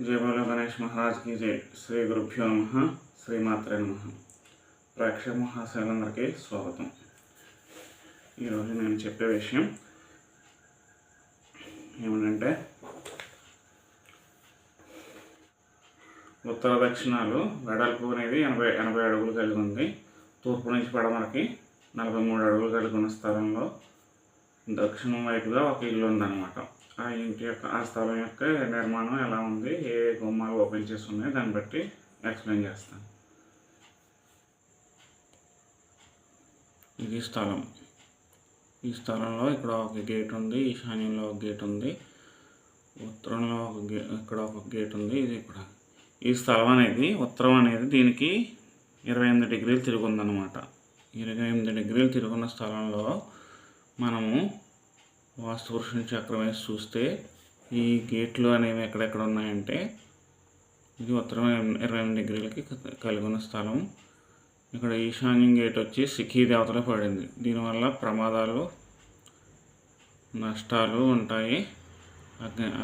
जय बोलो गणेश महाराज की जय। श्री गुरुभ्यो नमः। श्रीमात्रे नमः। ప్రేక్షక మహాశయులందరికీ స్వాగతం। ఈరోజు నేను చెప్పే విషయం ఏమిటంటే ఉత్తర దక్షిణాలు వెడల్పు అనేది 80 అడుగులు కలిగి ఉంది। తూర్పు నుంచి పడమరకి 43 అడుగులు కలిగి ఉన్న స్థలంలో దక్షిణం వైపుగా ఒక ఇల్లు ఉందన్నమాట। ఆ ఇంటి యొక్క ఆ స్థలం యొక్క నిర్మాణం ఎలా ఉంది, ఏ గుమ్మాలు ఓపెన్ చేసి ఉన్నాయి, దాన్ని బట్టి ఎక్స్ప్లెయిన్ చేస్తాను। ఇది స్థలం। ఈ స్థలంలో ఇక్కడ ఒక గేట్ ఉంది, ఈశాన్యంలో ఒక గేట్ ఉంది, ఉత్తరంలో ఇక్కడ ఒక గేట్ ఉంది। ఇది ఇక్కడ ఈ స్థలం అనేది ఉత్తరం అనేది దీనికి 28 డిగ్రీలు తిరిగి ఉందన్నమాట। 28 డిగ్రీలు తిరుగున్న స్థలంలో మనము వాస్తు పురుషుని చక్రం వేసి చూస్తే ఈ గేట్లు అనేవి ఎక్కడెక్కడ ఉన్నాయంటే ఇది ఉత్తరం 28 డిగ్రీలకి కలిగి ఉన్న స్థలం। ఇక్కడ ఈశాన్యం గేట్ వచ్చి సిఖీ దేవతలో పడింది। దీనివల్ల ప్రమాదాలు నష్టాలు ఉంటాయి,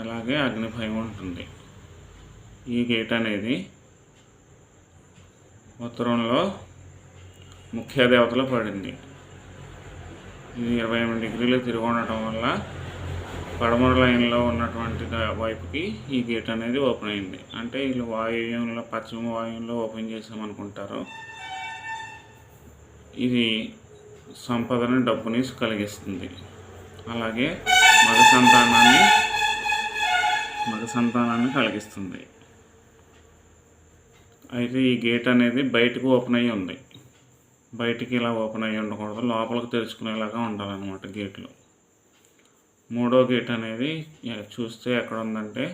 అలాగే అగ్ని భయం ఉంటుంది। ఈ గేట్ అనేది ఉత్తరంలో ముఖ్య దేవతలో పడింది। ఇది 28 డిగ్రీలు తిరిగి ఉండటం వల్ల పడమర లైన్లో ఉన్నటువంటి వైపుకి ఈ గేట్ అనేది ఓపెన్ అయింది। అంటే వీళ్ళు వాయువ్యంలో పశ్చిమ వాయువ్యంలో ఓపెన్ చేసామనుకుంటారు। ఇది సంపదని డబ్బుని కలిగిస్తుంది, అలాగే మగ సంతానాన్ని కలిగిస్తుంది। అయితే ఈ గేట్ అనేది బయటకు ఓపెన్ అయ్యి ఉంది, బయటికి ఇలా ఓపెన్ అయ్యి ఉండకూడదు, లోపలికి తెరుచుకునేలాగా ఉండాలన్నమాట గేట్లు। మూడో గేట్ అనేది చూస్తే ఎక్కడ ఉందంటే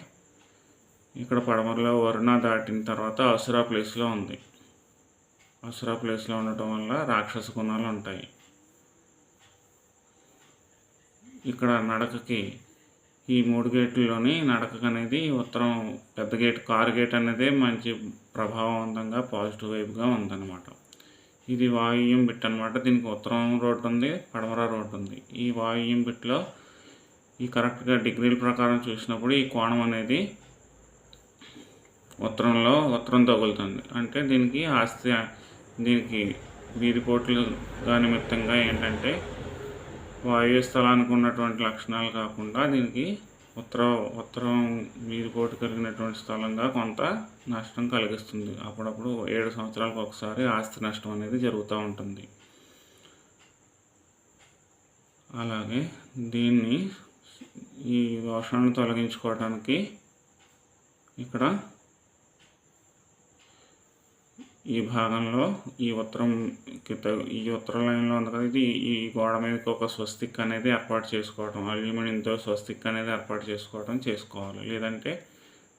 ఇక్కడ పడమరలో వరుణ దాటిన తర్వాత అసురా ప్లేస్లో ఉంది। అసురా ప్లేస్లో ఉండటం వల్ల రాక్షస గుణాలు ఉంటాయి। ఇక్కడ నడకకి ఈ 3 గేట్లలోని నడకకు అనేది ఉత్తరం పెద్ద గేట్ కారు గేట్ అనేది మంచి ప్రభావవంతంగా పాజిటివ్ వైపుగా ఉందన్నమాట। ఇది వాయువ్యం బిట్ అనమాట। దీనికి ఉత్తరం రోడ్డు ఉంది, పడమర రోడ్డు ఉంది। ఈ వాయువ్యం బిట్లో ఈ కరెక్ట్గా డిగ్రీల ప్రకారం చూసినప్పుడు ఈ కోణం అనేది ఉత్తరం తగులుతుంది। అంటే దీనికి వీధిపోట్లుగా నిమిత్తంగా ఏంటంటే వాయువ్య స్థలానికి ఉన్నటువంటి లక్షణాలు కాకుండా దీనికి ఉత్తరం వీధిపోటు కలిగినటువంటి స్థలంగా కొంత నష్టం కలిగిస్తుంది। అప్పుడప్పుడు 7 సంవత్సరాలకు ఒకసారి ఆస్తి నష్టం అనేది జరుగుతూ ఉంటుంది। అలాగే దీన్ని ఈ దోషాలను తొలగించుకోవడానికి ఇక్కడ ఈ భాగంలో ఈ ఉత్తర లైన్లో ఉంది కదా, ఇది ఈ గోడ మీదకి ఒక స్వస్తిక్ అనేది ఏర్పాటు చేసుకోవడం, అల్యూమినియంతో స్వస్తిక్ అనేది ఏర్పాటు చేసుకోవాలి। లేదంటే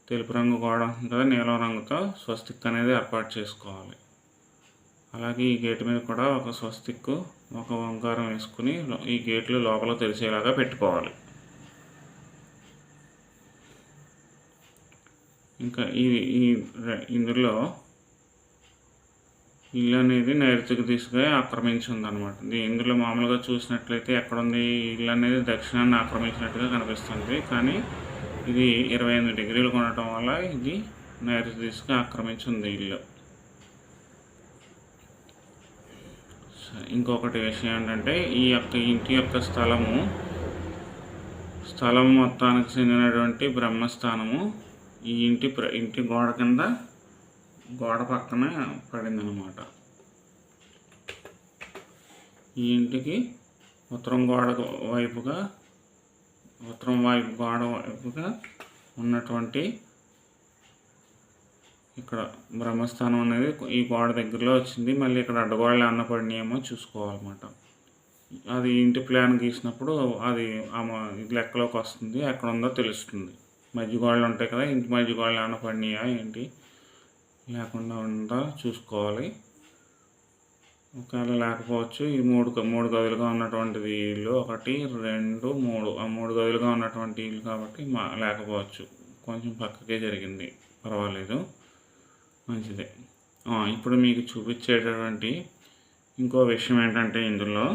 తెలుపు రంగు గోడ ఉంటుంది కదా, నీలం రంగుతో స్వస్తిక్ అనేది ఏర్పాటు చేసుకోవాలి। అలాగే ఈ గేటు మీద కూడా ఒక స్వస్తిక్ ఒక ఓంకారం వేసుకుని ఈ గేట్లు లోపల తెరిచేలాగా పెట్టుకోవాలి। ఇంకా ఇందులో ఇల్లు అనేది నైరుతికి దిశగా ఆక్రమించి ఉందన్నమాట। ఇందులో మామూలుగా చూసినట్లయితే ఎక్కడుంది, ఇల్లు అనేది దక్షిణాన్ని ఆక్రమించినట్టుగా కనిపిస్తుంది, కానీ ఇది 28 డిగ్రీలు ఉండటం వల్ల ఇది నైరుతి దిశగా ఆక్రమించి ఉంది ఇల్లు। ఇంకొకటి విషయం ఏంటంటే ఈ ఇంటి యొక్క స్థలం మొత్తానికి చెందినటువంటి బ్రహ్మస్థానము ఈ ఇంటి గోడ పక్కన పడిందనమాట। ఈ ఇంటికి ఉత్తరం వైపు గోడ వైపుగా ఉన్నటువంటి ఇక్కడ బ్రహ్మస్థానం అనేది ఈ గోడ దగ్గరలో వచ్చింది। మళ్ళీ ఇక్కడ అడ్డగోడలు ఏమన్నా పడినాయేమో చూసుకోవాలన్నమాట। అది ఇంటి ప్లాన్ గీసినప్పుడు అది లెక్కలోకి వస్తుంది, ఎక్కడ ఉందో తెలుస్తుంది। మధ్య గోడలు ఉంటాయి కదా, ఇంటి మధ్య గోడలు ఏమైనా పడినాయా ఏంటి లేకుండా ఉందా చూసుకోవాలి। ఒకవేళ లేకపోవచ్చు ఈ మూడు గదులుగా ఉన్నటువంటిది ఇల్లు 1 2 3 ఆ 3 గదులుగా ఉన్నటువంటి ఇల్లు కాబట్టి లేకపోవచ్చు, కొంచెం పక్కకే జరిగింది, పర్వాలేదు, మంచిదే। ఇప్పుడు మీకు చూపించేటటువంటి ఇంకో విషయం ఏంటంటే ఇందులో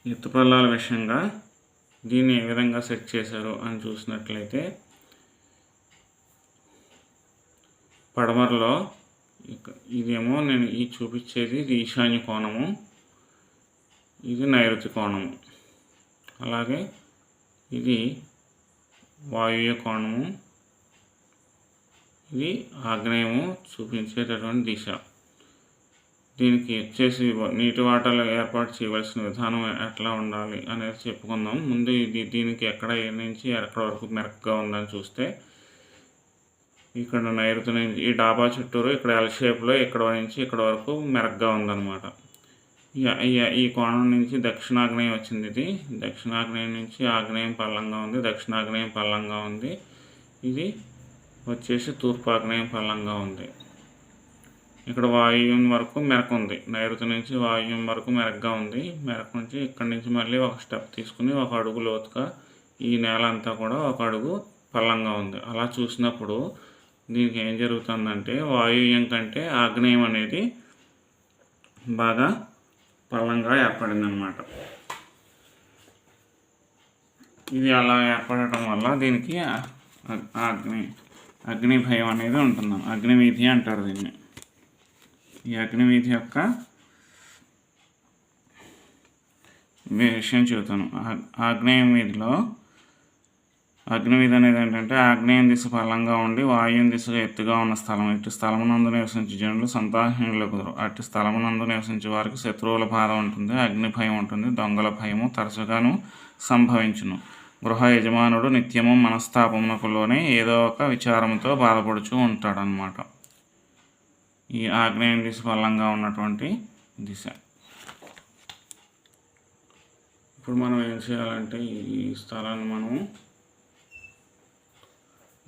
ఎత్తుపల్లాల విషయంగా దీన్ని ఏ విధంగా సెట్ చేశారు అని చూసినట్లయితే పడమరలో ఇదేమో నేను ఈ చూపించేది ఇది ఈశాన్య కోణము, ఇది నైరుతి కోణము. అలాగే ఇది వాయువ్య కోణము, ఇది ఆగ్నేయము చూపించేటటువంటి దిశ. దీనికి వచ్చేసి నీటి వాటలు ఏర్పాటు చేయవలసిన విధానం ఎట్లా ఉండాలి అనేది చెప్పుకుందాం. ముందు దీనికి ఎక్కడ నుంచి ఎక్కడ వరకు మెరకగా ఉందని చూస్తే, ఇక్కడ నైరుతి నుంచి ఈ డాబా చుట్టూరు ఇక్కడ ఎల్ షేప్లో ఇక్కడ నుంచి ఇక్కడ వరకు మెరకగా ఉందన్నమాట. ఈ కోణం నుంచి దక్షిణాగ్నేయం వచ్చింది. ఇది దక్షిణాగ్నేయం నుంచి ఆగ్నేయం పల్లంగా ఉంది, దక్షిణాగ్నేయం పల్లంగా ఉంది. ఇది వచ్చేసి తూర్పాగ్నేయం పల్లంగా ఉంది. ఇక్కడ వాయువ్యం వరకు మెరక ఉంది, నైరుతి నుంచి వాయువ్యం వరకు మెరకగా ఉంది. మెరక నుంచి ఇక్కడి నుంచి మళ్ళీ ఒక స్టెప్ తీసుకుని ఒక అడుగు లోతుగా ఈ నేల అంతా కూడా ఒక అడుగు పల్లంగా ఉంది. అలా చూసినప్పుడు దీనికి ఏం జరుగుతుందంటే వాయువ్యం కంటే ఆగ్నేయం అనేది బాగా పల్లంగా ఏర్పడింది అన్నమాట. ఇది అలా ఏర్పడటం వల్ల దీనికి అగ్ని భయం అనేది ఉంటుంది. అగ్నివీధి అంటారు దీన్ని. ఈ అగ్నివీధి యొక్క విషయం చెబుతాను. ఆగ్నేయం వీధిలో అగ్నివీధి అనేది ఏంటంటే ఆగ్నేయం దిశ పల్లంగా ఉండి వాయువ్యం దిశగా ఎత్తుగా ఉన్న స్థలం. ఇటు స్థలమునందు నివసించే జనులు సంతానహీనులు కుదరు. అటు స్థలమునందు నివసించే వారికి శత్రువుల బాధ ఉంటుంది, అగ్ని భయం ఉంటుంది, దొంగల భయము తరచుగాను సంభవించును. గృహ యజమానుడు నిత్యము మనస్తాపమునకులోనే ఏదో ఒక విచారంతో బాధపడుతూ ఉంటాడనమాట. ఈ ఆగ్నేయం దిశ పల్లంగా ఉన్నటువంటి దిశ. ఇప్పుడు మనం ఏం చేయాలంటే ఈ స్థలాన్ని మనము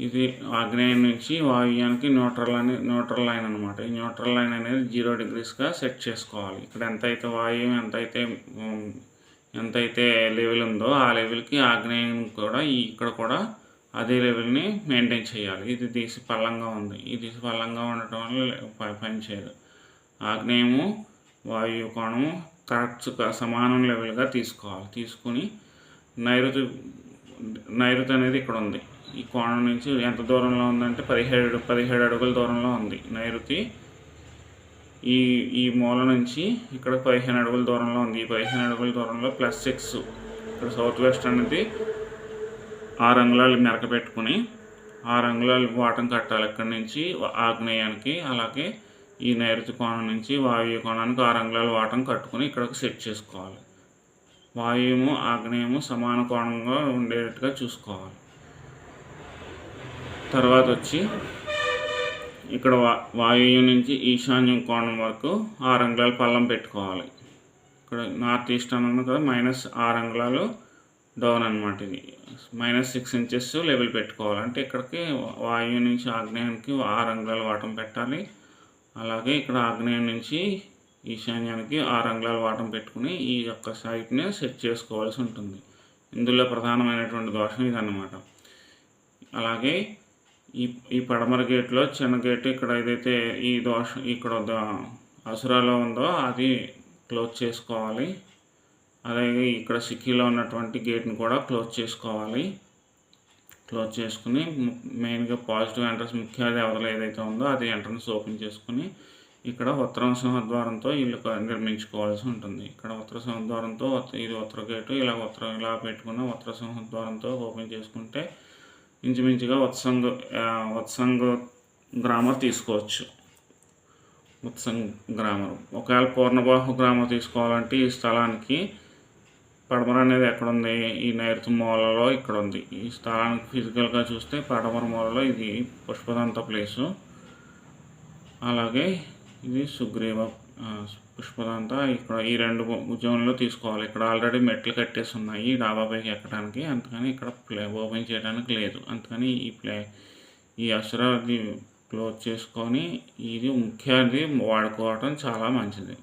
ఇది ఆగ్నేయం నుంచి వాయువ్యానికి న్యూట్రల్ లైన్ అనమాట. ఈ న్యూట్రల్ లైన్ అనేది 0 degreesగా సెట్ చేసుకోవాలి. ఇక్కడ ఎంతైతే వాయువ్యం ఎంతైతే లెవెల్ ఉందో ఆ లెవెల్కి ఆగ్నేయం కూడా ఇక్కడ కూడా అదే లెవెల్ని మెయింటైన్ చేయాలి. ఇది దిశ పల్లంగా ఉంది, ఈ దిశ పల్లంగా ఉండటం వల్ల పని చేయదు. ఆగ్నేయము వాయువ్య కోణము కరెక్ట్గా సమానం లెవెల్గా తీసుకోవాలి. తీసుకుని నైరుతి అనేది ఇక్కడ ఉంది. ఈ కోణం నుంచి ఎంత దూరంలో ఉందంటే 17 అడుగుల దూరంలో ఉంది నైరుతి. ఈ మూల నుంచి ఇక్కడ 15 అడుగుల దూరంలో ఉంది. ఈ 15 అడుగుల దూరంలో +6 ఇక్కడ సౌత్ వెస్ట్ అనేది 6 అంగుళాలు మెరక పెట్టుకుని 6 అంగుళాలు వాటం కట్టాలి ఇక్కడి నుంచి ఆగ్నేయానికి. అలాగే ఈ నైరుతి కోణం నుంచి వాయువ్య కోణానికి 6 అంగుళాలు వాటం కట్టుకుని ఇక్కడికి సెట్ చేసుకోవాలి. వాయువ్యము ఆగ్నేయము సమాన కోణంగా ఉండేటట్టుగా చూసుకోవాలి. తర్వాత వచ్చి ఇక్కడ వాయువ్యం నుంచి ఈశాన్యం కోణం వరకు 6 అంగుళాలు పల్లం పెట్టుకోవాలి. ఇక్కడ నార్త్ ఈస్ట్ అన్నాను కదా, -6 అంగుళాలు డౌన్ అనమాట. ఇది -6 inches లెవెల్ పెట్టుకోవాలి. అంటే ఇక్కడికి వాయువ్యం నుంచి ఆగ్నేయానికి 6 అంగుళాలు వాటం పెట్టాలి. అలాగే ఇక్కడ ఆగ్నేయం నుంచి ఈశాన్యానికి 6 అంగుళాలు వాటం పెట్టుకుని ఈ యొక్క సైట్ని సెట్ చేసుకోవాల్సి ఉంటుంది. ఇందులో ప్రధానమైనటువంటి దోషం ఇదన్నమాట. అలాగే ఈ పడమర గేట్లో చిన్న గేట్ ఇక్కడ ఏదైతే ఈ దోషం ఇక్కడ అసురాలో ఉందో అది క్లోజ్ చేసుకోవాలి. అలాగే ఇక్కడ సిక్కిలో ఉన్నటువంటి గేట్ని కూడా క్లోజ్ చేసుకోవాలి. క్లోజ్ చేసుకుని మెయిన్గా పాజిటివ్ ఎంట్రన్స్ ముఖ్య దేవతలు ఏదైతే ఉందో అది ఎంట్రన్స్ ఓపెన్ చేసుకుని ఇక్కడ ఉత్తరం సింహద్వారంతో ఇల్లు నిర్మించుకోవాల్సి ఉంటుంది. ఇక్కడ ఉత్తర సింహద్వారంతో ఇది ఉత్తర గేటు ఇలా పెట్టుకున్న ఉత్తర సింహద్వారంతో ఓపెన్ చేసుకుంటే ఇంచుమించుగా వత్సంగ్ గ్రామర్ తీసుకోవచ్చు. వత్సంగ్ గ్రామర్. ఒకవేళ పూర్ణబాహు గ్రామర్ తీసుకోవాలంటే ఈ స్థలానికి పడమర అనేది ఎక్కడ ఉంది, ఈ నైరుతి మూలలో ఇక్కడ ఉంది. ఈ స్థలానికి ఫిజికల్గా చూస్తే పడమర మూలలో ఇది పుష్పదంత ప్లేసు. అలాగే ఇది సుగ్రీవ పుష్పదంత. ఇక్కడ ఈ 2 జోన్లో తీసుకోవాలి. ఇక్కడ ఆల్రెడీ మెట్లు కట్టేసి ఉన్నాయి డాబా పైకి ఎక్కడానికి, అందుకని ఇక్కడ ఓపెన్ చేయడానికి లేదు. అందుకని ఈ అసురాది క్లోజ్ చేసుకొని ఇది ముఖ్యాది వాడుకోవటం చాలా మంచిది.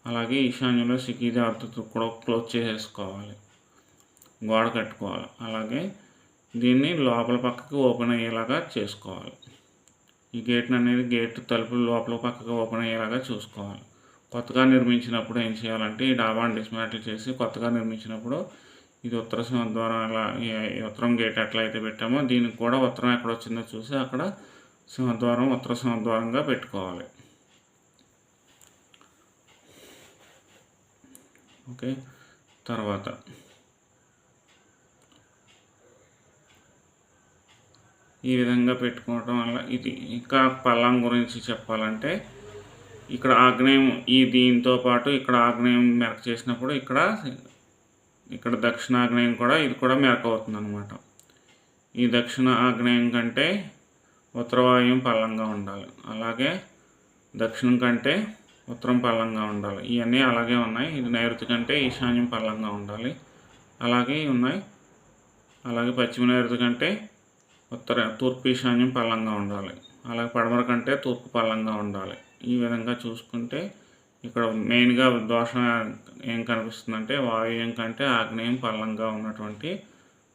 అలాగే ఈశాన్యంలో సిక్కిది అర్థతో కూడా క్లోజ్ చేసేసుకోవాలి, గోడ కట్టుకోవాలి. అలాగే దీన్ని లోపల పక్కకి ఓపెన్ అయ్యేలాగా చేసుకోవాలి. ఈ గేట్ తలుపులు లోపల పక్కగా ఓపెన్ అయ్యేలాగా చూసుకోవాలి. కొత్తగా నిర్మించినప్పుడు ఏం చేయాలంటే ఈ డాబాను డిస్మాంటిల్ చేసి కొత్తగా నిర్మించినప్పుడు ఇది ఉత్తర సింహద్వారం ఈ ఉత్తరం గేట్ ఎట్లా అయితే పెట్టామో దీనికి కూడా ఉత్తరం ఎక్కడ వచ్చిందో చూసి అక్కడ సింహద్వారం ఉత్తర సింహద్వారంగా పెట్టుకోవాలి. ఓకే, తర్వాత ఈ విధంగా పెట్టుకోవడం వల్ల ఇది ఇంకా పల్లం గురించి చెప్పాలంటే ఇక్కడ ఆగ్నేయం దీంతో పాటు ఇక్కడ ఆగ్నేయం మెరక చేసినప్పుడు ఇక్కడ దక్షిణాగ్నేయం కూడా ఇది కూడా మెరక అవుతుంది అనమాట. ఈ దక్షిణ ఆగ్నేయం కంటే ఉత్తర వాయువ్యం పల్లంగా ఉండాలి, అలాగే దక్షిణం కంటే ఉత్తరం పల్లంగా ఉండాలి. ఇవన్నీ అలాగే ఉన్నాయి. ఇది నైరుతి కంటే ఈశాన్యం పల్లంగా ఉండాలి, అలాగే ఉన్నాయి. అలాగే పశ్చిమ నైరుతి కంటే తూర్పు ఈశాన్యం పల్లంగా ఉండాలి, అలాగే పడమర కంటే తూర్పు పల్లంగా ఉండాలి. ఈ విధంగా చూసుకుంటే ఇక్కడ మెయిన్గా దోషం ఏం కనిపిస్తుందంటే వాయువ్యం కంటే ఆగ్నేయం పల్లంగా ఉన్నటువంటి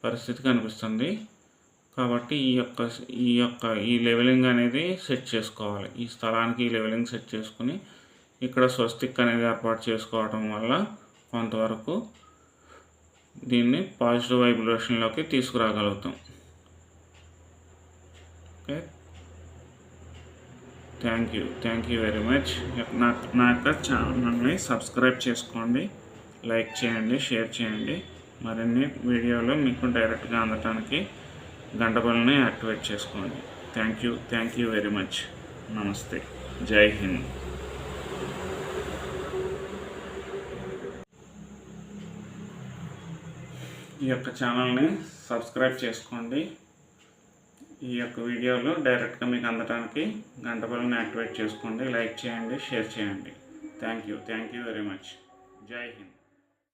పరిస్థితి కనిపిస్తుంది. కాబట్టి ఈ లెవెలింగ్ అనేది సెట్ చేసుకోవాలి. ఈ స్థలానికి ఈ లెవెలింగ్ సెట్ చేసుకుని ఇక్కడ స్వస్తిక్ అనేది ఏర్పాటు చేసుకోవడం వల్ల కొంతవరకు దీన్ని పాజిటివ్ వైబ్రేషన్లోకి తీసుకురాగలుగుతాం. Okay, thank you very much. నా యొక్క ఛానల్ని సబ్స్క్రైబ్ చేసుకోండి, లైక్ చేయండి, షేర్ చేయండి. మరిన్ని వీడియోలు మీకు డైరెక్ట్గా అందటానికి గంట బెల్ని యాక్టివేట్ చేసుకోండి. Thank you very much. నమస్తే, జై హింద్. ఈ యొక్క ఛానల్ని సబ్స్క్రైబ్ చేసుకోండి. ఈ యొక్క వీడియోలు డైరెక్ట్గా మీకు అందడానికి గంట బెల్ని యాక్టివేట్ చేసుకోండి, లైక్ చేయండి, షేర్ చేయండి. Thank you very much. జై హింద్.